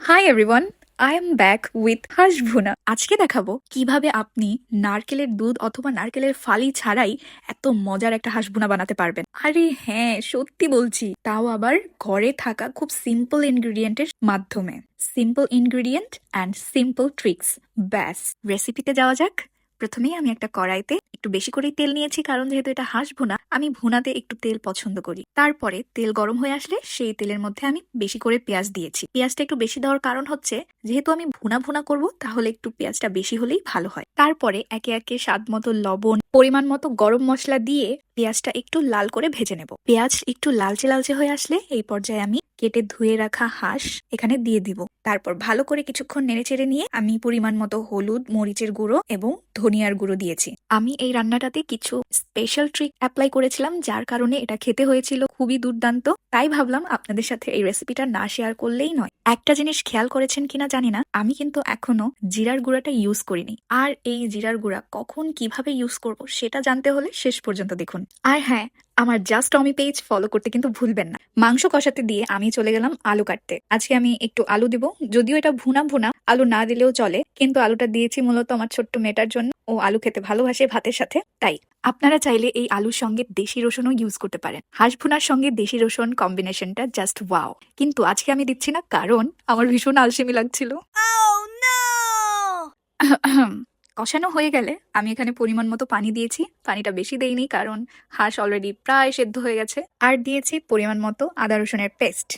Hi everyone, I am back with হাঁস ভুনা। আজকে দেখাবো কিভাবে আপনি নারকেলের দুধ অথবা নারকেলের ফালি ছাড়াই এত মজার একটা হাঁস ভুনা বানাতে পারবেন। আরে হ্যাঁ, সত্যি বলছি, তাও আবার ঘরে থাকা খুব সিম্পল ইনগ্রিডিয়েন্টের মাধ্যমে। Simple ingredient and simple tricks. ব্যাস, রেসিপিতে যাওয়া যাক। প্রথমেই আমি একটা কড়াইতে একটু বেশি করেই তেল নিয়েছি, কারণ যেহেতু এটা হাঁস ভুনা, আমি ভুনাতে একটু তেল পছন্দ করি। তারপরে তেল গরম হয়ে আসলে সেই তেলের মধ্যে আমি বেশি করে পেঁয়াজ দিয়েছি। পেঁয়াজটা একটু বেশি দেওয়ার কারণ হচ্ছে, যেহেতু আমি ভুনা ভুনা করব, তাহলে একটু পেঁয়াজটা বেশি হলেই ভালো হয়। তারপরে একে একে স্বাদ মতো লবণ, পরিমাণ মতো গরম মশলা দিয়ে পেঁয়াজটা একটু লাল করে ভেজে নেব। পেঁয়াজ একটু লালচে লালচে হয়ে আসলে এই পর্যায়ে আমি কেটে ধুয়ে রাখা হাঁস এখানে দিয়ে দিব। তারপর ভালো করে কিছুক্ষণ নেড়েচেড়ে নিয়ে আমি পরিমাণ মতো হলুদ, মরিচের গুঁড়ো এবং ধনিয়ার গুঁড়ো দিয়েছি। আমি এই রান্নাটাতে কিছু স্পেশাল ট্রিক অ্যাপ্লাই করেছিলাম, যার কারণে এটা খেতে হয়েছিল খুবই দুর্দান্ত। তাই ভাবলাম আপনাদের সাথে এই রেসিপিটা না শেয়ার করলেই নয়। একটা জিনিস খেয়াল করেছেন কিনা জানি না, আমি কিন্তু এখনো জিরার গুঁড়াটা ইউজ করিনি। আর এই জিরার গুঁড়া কখন কিভাবে ইউজ করব সেটা জানতে হলে শেষ পর্যন্ত দেখুন। আর হ্যাঁ, আমার জাস্ট টমি পেজ ফলো করতে কিন্তু ভুলবেন না। মাংস কষাতে দিয়ে আমি চলে গেলাম আলু কাটতে। আজকে আমি একটু আলু দিব, যদিও এটা ভুনা ভুনা, আলু না দিলেও চলে, কিন্তু আলুটা দিয়েছি মূলত আমার ছোট্ট মেয়েটার জন্য। ও আলু খেতে ভালোবাসে ভাতের সাথে, তাই আপনারা চাইলে এই আলুর সঙ্গে দেশি রসুনও ইউজ করতে পারেন। হাঁস ভুনার সঙ্গে দেশি রসুন কম্বিনেশনটা জাস্ট ওয়াও। কিন্তু আজকে আমি দিচ্ছি না, কারণ আমার ভীষণ আলসেমি লাগছিল। কষানো হয়ে গেলে আমি এখানে পরিমাণ মতো পানি দিয়েছি। পানিটা বেশি দেইনি, কারণ হাঁস অলরেডি প্রায় সেদ্ধ হয়ে গেছে। আর দিয়েছি পরিমাণ মতো আদা রসুনের পেস্ট।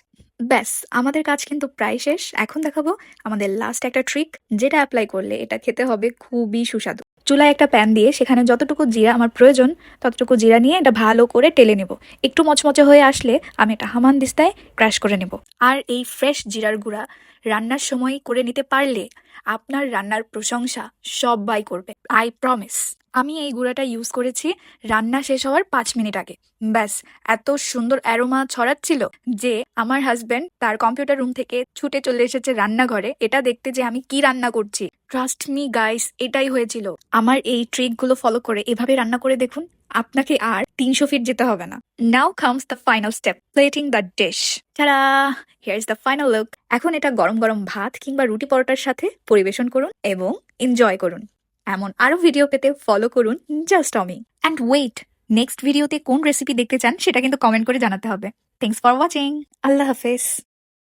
ব্যাস, আমাদের কাজ কিন্তু প্রায় শেষ। এখন দেখাবো আমাদের লাস্ট একটা ট্রিক, যেটা অ্যাপ্লাই করলে এটা খেতে হবে খুবই সুস্বাদু। চুলায় একটা প্যান দিয়ে সেখানে যতটুকু জিরা আমার প্রয়োজন ততটুকু জিরা নিয়ে এটা ভালো করে টেলে নেব। একটু মচমচে হয়ে আসলে আমি এটা হামানদিস্তায় ক্র্যাশ করে নেব। আর এই ফ্রেশ জিরার গুঁড়া রান্নার সময় করে নিতে পারলে আপনার রান্নার প্রশংসা সবাই করবে, আই প্রমিস। আমি এই গুঁড়াটা ইউজ করেছি রান্না শেষ হওয়ার 5 মিনিট আগে। ব্যাস, এত সুন্দর অ্যারোমা ছড়াচ্ছিল যে আমার হাজবেন্ড তার কম্পিউটার রুম থেকে ছুটে চলে এসেছে রান্নাঘরে এটা দেখতে যে আমি কি রান্না করছি। ট্রাস্ট মি গাইস, এটাই হয়েছিল। আমার এই ট্রিকগুলো ফলো করে এভাবে রান্না করে দেখুন, আপনাকে আর 300 ফিট যেতে হবে না। নাও comes the final step, plating the dish. Ta-da, here is the final look. এখন এটা গরম গরম ভাত কিংবা রুটি পরোটার সাথে পরিবেশন করুন এবং এনজয় করুন। এমন আরো ভিডিও পেতে ফলো করুন just Tommy. And wait, next ভিডিওতে কোন রেসিপি দেখতে চান সেটা কিন্তু কমেন্ট করে জানাতে হবে। Thanks for watching. আল্লাহ হাফেজ।